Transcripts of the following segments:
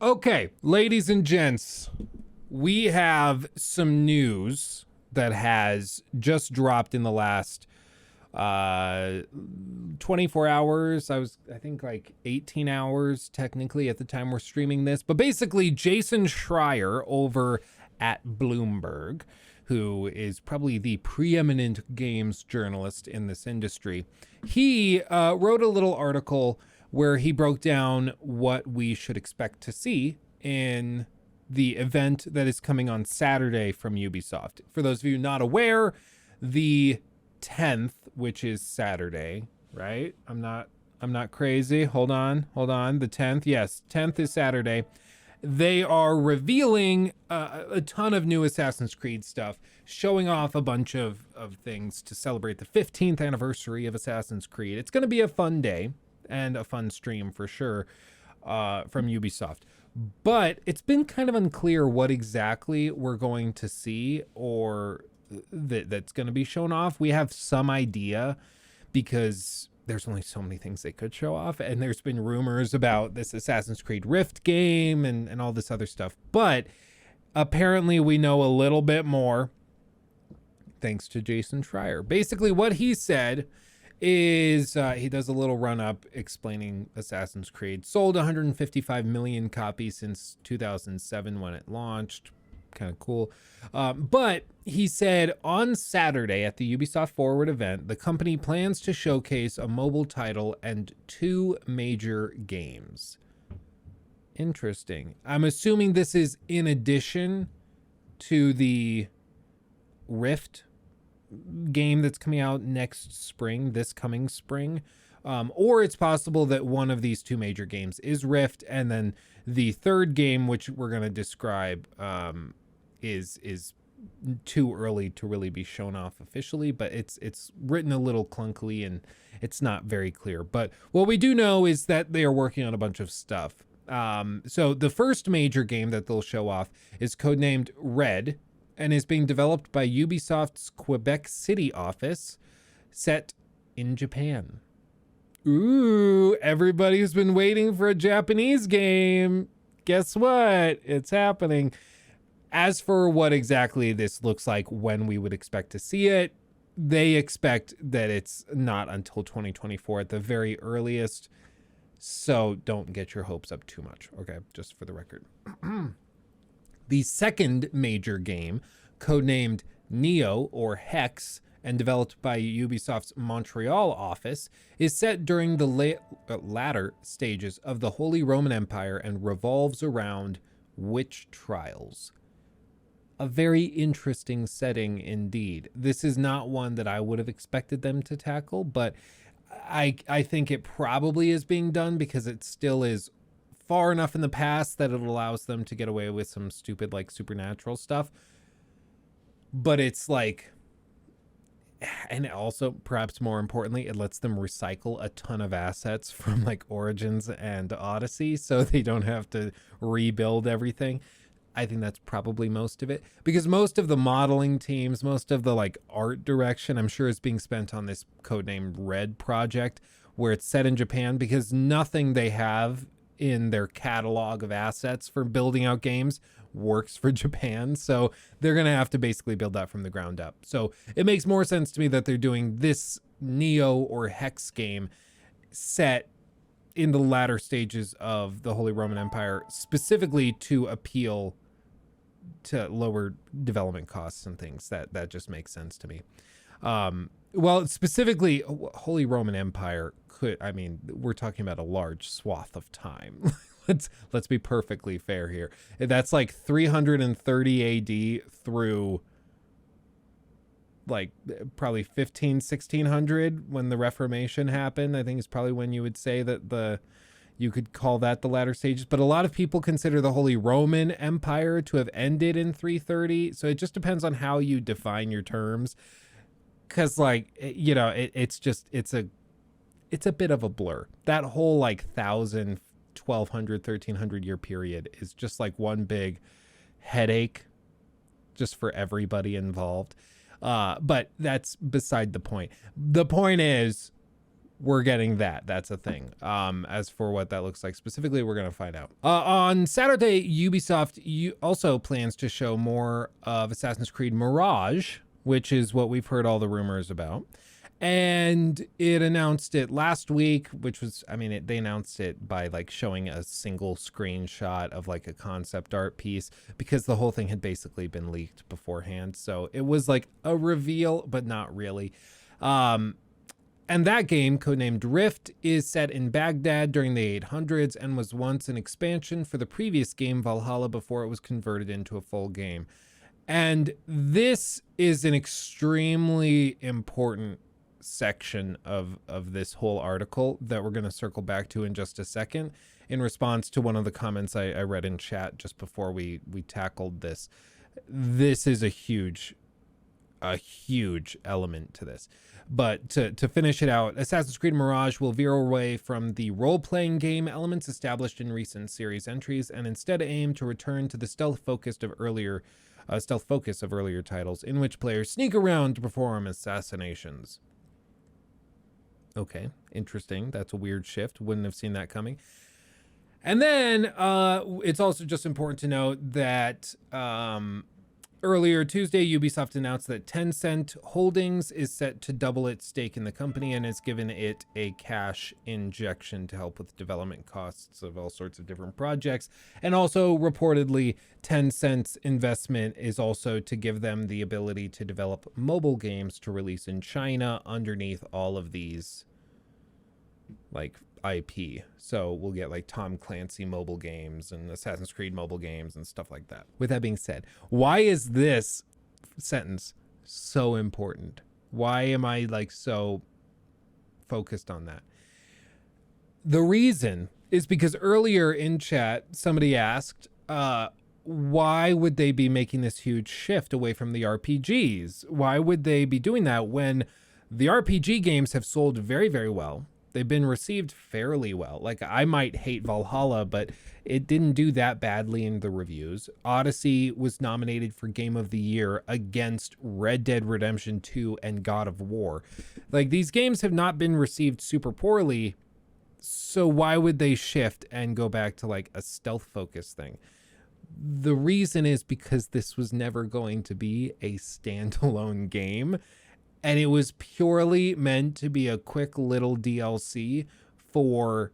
Okay, ladies and gents, we have some news that has just dropped in the last 24 hours. I think like 18 hours technically at the time we're streaming this. But basically, Jason Schreier over at Bloomberg, who is probably the preeminent games journalist in this industry, he wrote a little article where he broke down what we should expect to see in the event that is coming on Saturday from Ubisoft. For those of you not aware, the 10th, which is Saturday, right? I'm not crazy. Hold on. The 10th. Yes, 10th is Saturday. They are revealing a ton of new Assassin's Creed stuff, showing off a bunch of things to celebrate the 15th anniversary of Assassin's Creed. It's going to be a fun day and a fun stream for sure from Ubisoft. But it's been kind of unclear what exactly we're going to see or that's going to be shown off. We have some idea because there's only so many things they could show off. And there's been rumors about this Assassin's Creed Rift game and all this other stuff. But apparently we know a little bit more thanks to Jason Schreier. Basically what he said is he does a little run-up explaining Assassin's Creed. Sold 155 million copies since 2007 when it launched. Kind of cool. But he said on Saturday at the Ubisoft Forward event, the company plans to showcase a mobile title and 2 major games. Interesting. I'm assuming this is in addition to the Rift game that's coming out next spring, this coming spring. Or it's possible that one of these 2 major games is Rift, and then the third game, which we're going to describe, is too early to really be shown off officially, but it's written a little clunkily and it's not very clear. But what we do know is that they are working on a bunch of stuff. So the first major game that they'll show off is codenamed Red and is being developed by Ubisoft's Quebec City office, set in Japan. Ooh, everybody's been waiting for a Japanese game. Guess what? It's happening. As for what exactly this looks like when we would expect to see it, they expect that it's not until 2024 at the very earliest. So don't get your hopes up too much, okay? Just for the record. The second major game, codenamed Neo or Hex, and developed by Ubisoft's Montreal office, is set during the latter stages of the Holy Roman Empire and revolves around witch trials. A very interesting setting indeed. This is not one that I would have expected them to tackle, but I think it probably is being done because it still is far enough in the past that it allows them to get away with some stupid like supernatural stuff. But it's like, and also perhaps more importantly, it lets them recycle a ton of assets from like Origins and Odyssey so they don't have to rebuild everything. I think that's probably most of it, because most of the modeling teams, most of the like art direction, I'm sure is being spent on this codenamed Red project, where it's set in Japan, because nothing they have in their catalog of assets for building out games works for Japan. So they're going to have to basically build that from the ground up. So it makes more sense to me that they're doing this Neo or Hex game set in the latter stages of the Holy Roman Empire, specifically to appeal to lower development costs and things. That just makes sense to me. Well, specifically, Holy Roman Empire we're talking about a large swath of time. Let's be perfectly fair here. That's like 330 AD through like probably 1600 when the Reformation happened. I think is probably when you would say that you could call that the latter stages. But a lot of people consider the Holy Roman Empire to have ended in 330. So it just depends on how you define your terms. Because like, you know, it's a bit of a blur. That whole like 1000, 1200, 1300 year period is just like one big headache just for everybody involved. But that's beside the point. The point is, we're getting that. That's a thing. As for what that looks like specifically, we're going to find out. On Saturday, Ubisoft also plans to show more of Assassin's Creed Mirage, which is what we've heard all the rumors about. And it announced it last week, which was, they announced it by like showing a single screenshot of like a concept art piece, because the whole thing had basically been leaked beforehand. So it was like a reveal, but not really. And that game, codenamed Rift, is set in Baghdad during the 800s and was once an expansion for the previous game Valhalla before it was converted into a full game. And this is an extremely important section of this whole article that we're going to circle back to in just a second, in response to one of the comments I read in chat just before we tackled this. This is a huge element to this. But to finish it out, Assassin's Creed Mirage will veer away from the role-playing game elements established in recent series entries and instead aim to return to the stealth focus of earlier titles, in which players sneak around to perform assassinations. Okay, interesting. That's a weird shift. Wouldn't have seen that coming. And then it's also just important to note that earlier Tuesday, Ubisoft announced that Tencent Holdings is set to double its stake in the company and has given it a cash injection to help with development costs of all sorts of different projects. And also, reportedly, Tencent's investment is also to give them the ability to develop mobile games to release in China underneath all of these, like, IP. So we'll get like Tom Clancy mobile games and Assassin's Creed mobile games and stuff like that. With that being said, why is this sentence so important? Why am I like so focused on that? The reason is because earlier in chat, somebody asked, why would they be making this huge shift away from the RPGs? Why would they be doing that when the RPG games have sold very, very well? They've been received fairly well. Like, I might hate Valhalla, but it didn't do that badly in the reviews. Odyssey was nominated for Game of the Year against Red Dead Redemption 2 and God of War. Like, these games have not been received super poorly, so why would they shift and go back to like a stealth focus thing? The reason is because this was never going to be a standalone game. And it was purely meant to be a quick little DLC for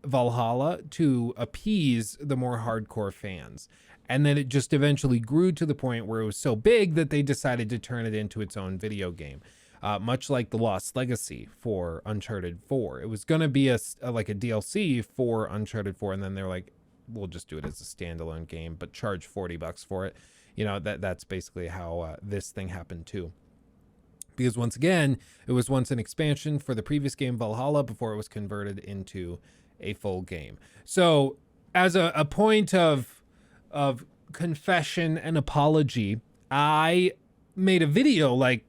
Valhalla to appease the more hardcore fans. And then it just eventually grew to the point where it was so big that they decided to turn it into its own video game. Much like The Lost Legacy for Uncharted 4. It was going to be a DLC for Uncharted 4. And then they're like, we'll just do it as a standalone game, but charge $40 for it. You know, that's basically how this thing happened too. Because once again, it was once an expansion for the previous game Valhalla before it was converted into a full game. So as a point of confession and apology, I made a video like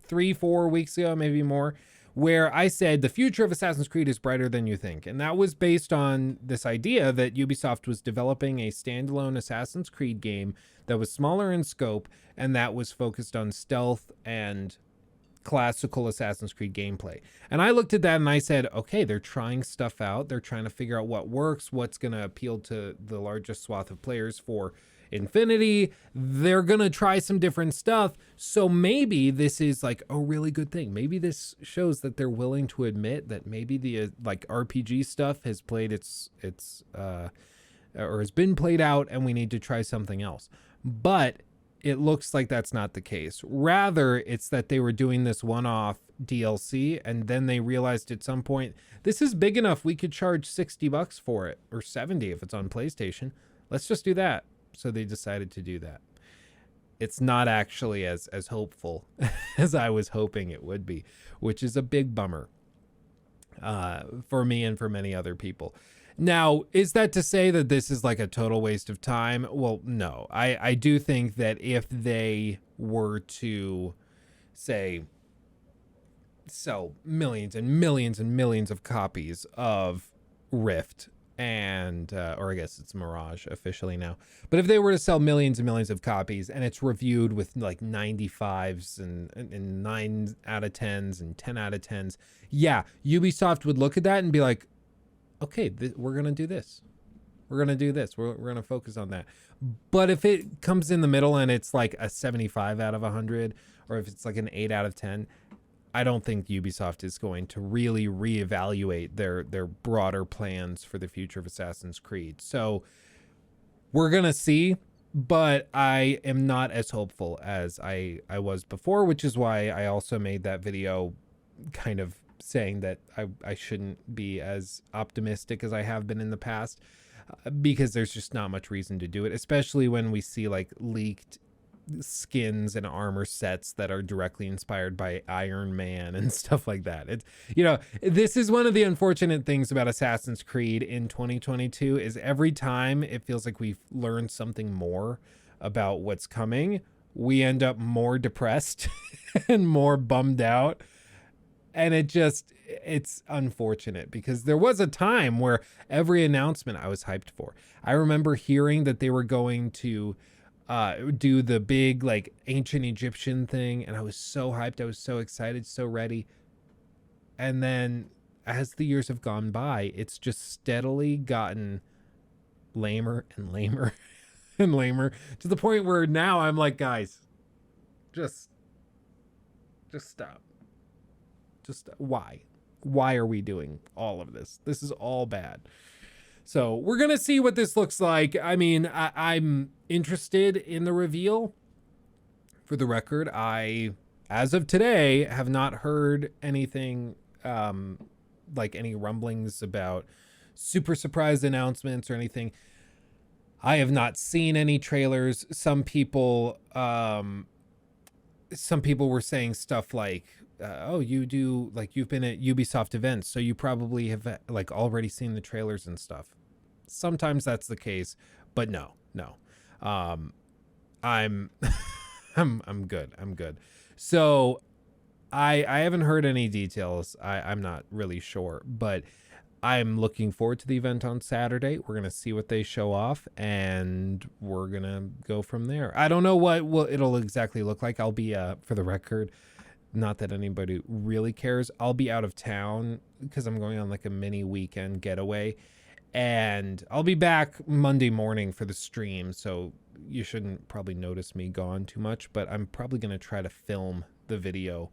3-4 weeks ago, maybe more, where I said the future of Assassin's Creed is brighter than you think. And that was based on this idea that Ubisoft was developing a standalone Assassin's Creed game that was smaller in scope and that was focused on stealth and classical Assassin's Creed gameplay. And I looked at that and I said, okay, they're trying stuff out. They're trying to figure out what works, what's going to appeal to the largest swath of players for Infinity. They're going to try some different stuff. So maybe this is like a really good thing. Maybe this shows that they're willing to admit that maybe the like RPG stuff has played or has been played out and we need to try something else. But it looks like that's not the case. Rather, it's that they were doing this one-off DLC and then they realized at some point, this is big enough we could charge $60 for it, or $70 if it's on PlayStation. Let's just do that. So they decided to do that. It's not actually as hopeful as I was hoping it would be, which is a big bummer for me and for many other people. Now, is that to say that this is like a total waste of time? Well, no. I do think that if they were to, say, sell millions and millions and millions of copies of Rift and or I guess it's Mirage officially now. But if they were to sell millions and millions of copies, and it's reviewed with like 95s and 9 out of 10s and 10 out of 10s, yeah, Ubisoft would look at that and be like, okay, we're gonna do this. We're gonna do this. We're gonna focus on that. But if it comes in the middle and it's like a 75 out of 100, or if it's like an 8 out of 10, I don't think Ubisoft is going to really reevaluate their broader plans for the future of Assassin's Creed. So we're going to see, but I am not as hopeful as I was before, which is why I also made that video kind of saying that I shouldn't be as optimistic as I have been in the past, because there's just not much reason to do it, especially when we see like leaked skins and armor sets that are directly inspired by Iron Man and stuff like that. It's, you know, this is one of the unfortunate things about Assassin's Creed in 2022 is every time it feels like we've learned something more about what's coming, we end up more depressed and more bummed out. And it's unfortunate, because there was a time where every announcement I was hyped for. I remember hearing that they were going to do the big like ancient Egyptian thing, and I was so hyped, I was so excited, so ready. And then as the years have gone by, it's just steadily gotten lamer and lamer and lamer, to the point where now I'm like, guys, just stop. Just why are we doing all of this? This is all bad. So we're going to see what this looks like. I mean, I'm interested in the reveal. For the record, I, as of today, have not heard anything like any rumblings about super surprise announcements or anything. I have not seen any trailers. Some people were saying stuff like, oh, you do, like, you've been at Ubisoft events, so you probably have like already seen the trailers and stuff. Sometimes that's the case, but no. I'm I'm good. So I haven't heard any details. I'm not really sure, but I'm looking forward to the event on Saturday. We're going to see what they show off, and we're going to go from there. I don't know what it'll exactly look like. I'll be, for the record, not that anybody really cares, I'll be out of town because I'm going on like a mini weekend getaway, and I'll be back Monday morning for the stream. So you shouldn't probably notice me gone too much, but I'm probably going to try to film the video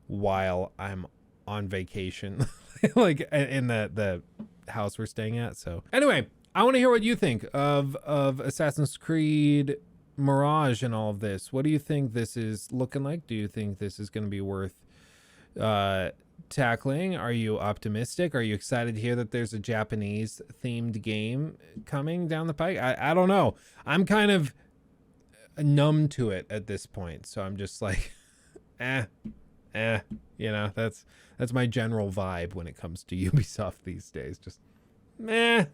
while I'm on vacation, like in the house we're staying at. So anyway, I want to hear what you think of Assassin's Creed Mirage and all of this. What do you think this is looking like? Do you think this is going to be worth tackling? Are you optimistic? Are you excited to hear that there's a Japanese themed game coming down the pike? I don't know. I'm kind of numb to it at this point, so I'm just like, you know, that's my general vibe when it comes to Ubisoft these days. Just nah.